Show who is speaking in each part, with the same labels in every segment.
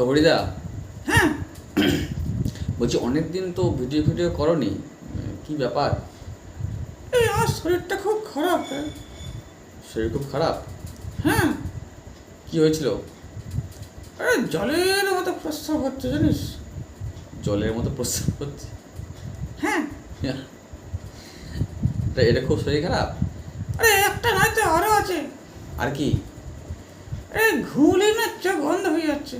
Speaker 1: তো হরিদা,
Speaker 2: হ্যাঁ।
Speaker 1: বলছি অনেক দিন তো ভিডিও ভিডিও করনি, কি ব্যাপার?
Speaker 2: এই আমার শরীরটা খুব খারাপ।
Speaker 1: শরীর খুব খারাপ?
Speaker 2: হ্যাঁ।
Speaker 1: কি হয়েছিল?
Speaker 2: আরে জলের মতো প্রস্রাব হচ্ছে জানিস।
Speaker 1: জলের মতো প্রস্রাব হচ্ছে?
Speaker 2: হ্যাঁ।
Speaker 1: এটা খুব শরীর খারাপ?
Speaker 2: আরে একটা নয় তো আরও আছে।
Speaker 1: আর কি?
Speaker 2: আরে ঘুমলি না চোখ বন্ধ হয়ে যাচ্ছে।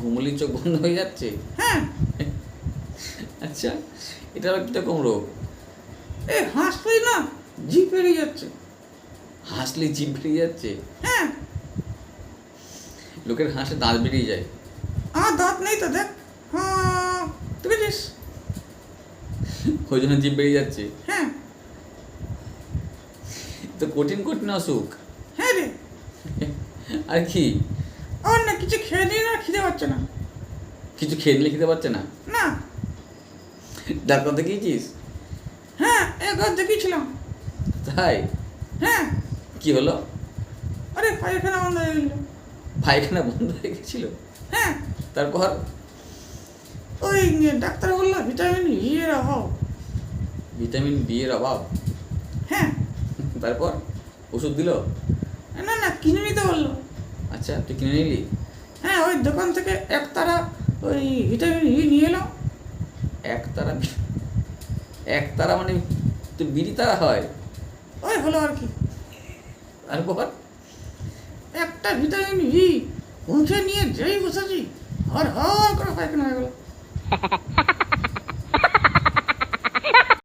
Speaker 1: ঘুমলি চোখ বন্ধ হয়ে যাচ্ছে?
Speaker 2: হ্যাঁ।
Speaker 1: আচ্ছা, এটা আবার কীরকম রোগ?
Speaker 2: এই হাসলেই না জিভ বেরিয়ে যাচ্ছে।
Speaker 1: হাসলে জিভ বেরিয়ে যাচ্ছে?
Speaker 2: হ্যাঁ।
Speaker 1: লোকের হাসে দাঁত বেরিয়ে যায়।
Speaker 2: আমার দাঁত নেই তো দেখ। হ্যাঁ, তুই বুঝিস।
Speaker 1: ওই জন্য জিভ বেরিয়ে যাচ্ছে?
Speaker 2: হ্যাঁ।
Speaker 1: তো কঠিন কঠিন অসুখ।
Speaker 2: হ্যাঁ রে।
Speaker 1: আর কি?
Speaker 2: আর না কিছু খেয়ে নিয়ে না খিদে পাচ্ছে না।
Speaker 1: কিছু খেয়ে নিলে খেতে পারছে না?
Speaker 2: না।
Speaker 1: ডাক্তার দেখিয়েছিস?
Speaker 2: হ্যাঁ, একবার দেখিয়েছিলাম।
Speaker 1: তাই?
Speaker 2: হ্যাঁ।
Speaker 1: কি হলো?
Speaker 2: আরে পায়খানা বন্ধ হয়ে গেল।
Speaker 1: পায়খানা বন্ধ হয়ে গেছিল?
Speaker 2: হ্যাঁ।
Speaker 1: তারপর?
Speaker 2: ওই ডাক্তার বললো ভিটামিন ই এর অভাব।
Speaker 1: ভিটামিন বি এর অভাব?
Speaker 2: হ্যাঁ।
Speaker 1: তারপর ওষুধ দিল?
Speaker 2: না না কিনে নিতে বললো।
Speaker 1: আচ্ছা, তুই কিনে নিলি?
Speaker 2: হ্যাঁ, ওই দোকান থেকে একতারা ওই ভিটামিন ই নিয়ে এলাম।
Speaker 1: একতারা? একতারা মানে তো বিড়ি তারা হয়?
Speaker 2: ওই হলো আর কি।
Speaker 1: তারপর?
Speaker 2: একটা ভিটামিন ই মুখে নিয়ে যেই বসেছি হর হর করে পায়খানা হয়ে গেল।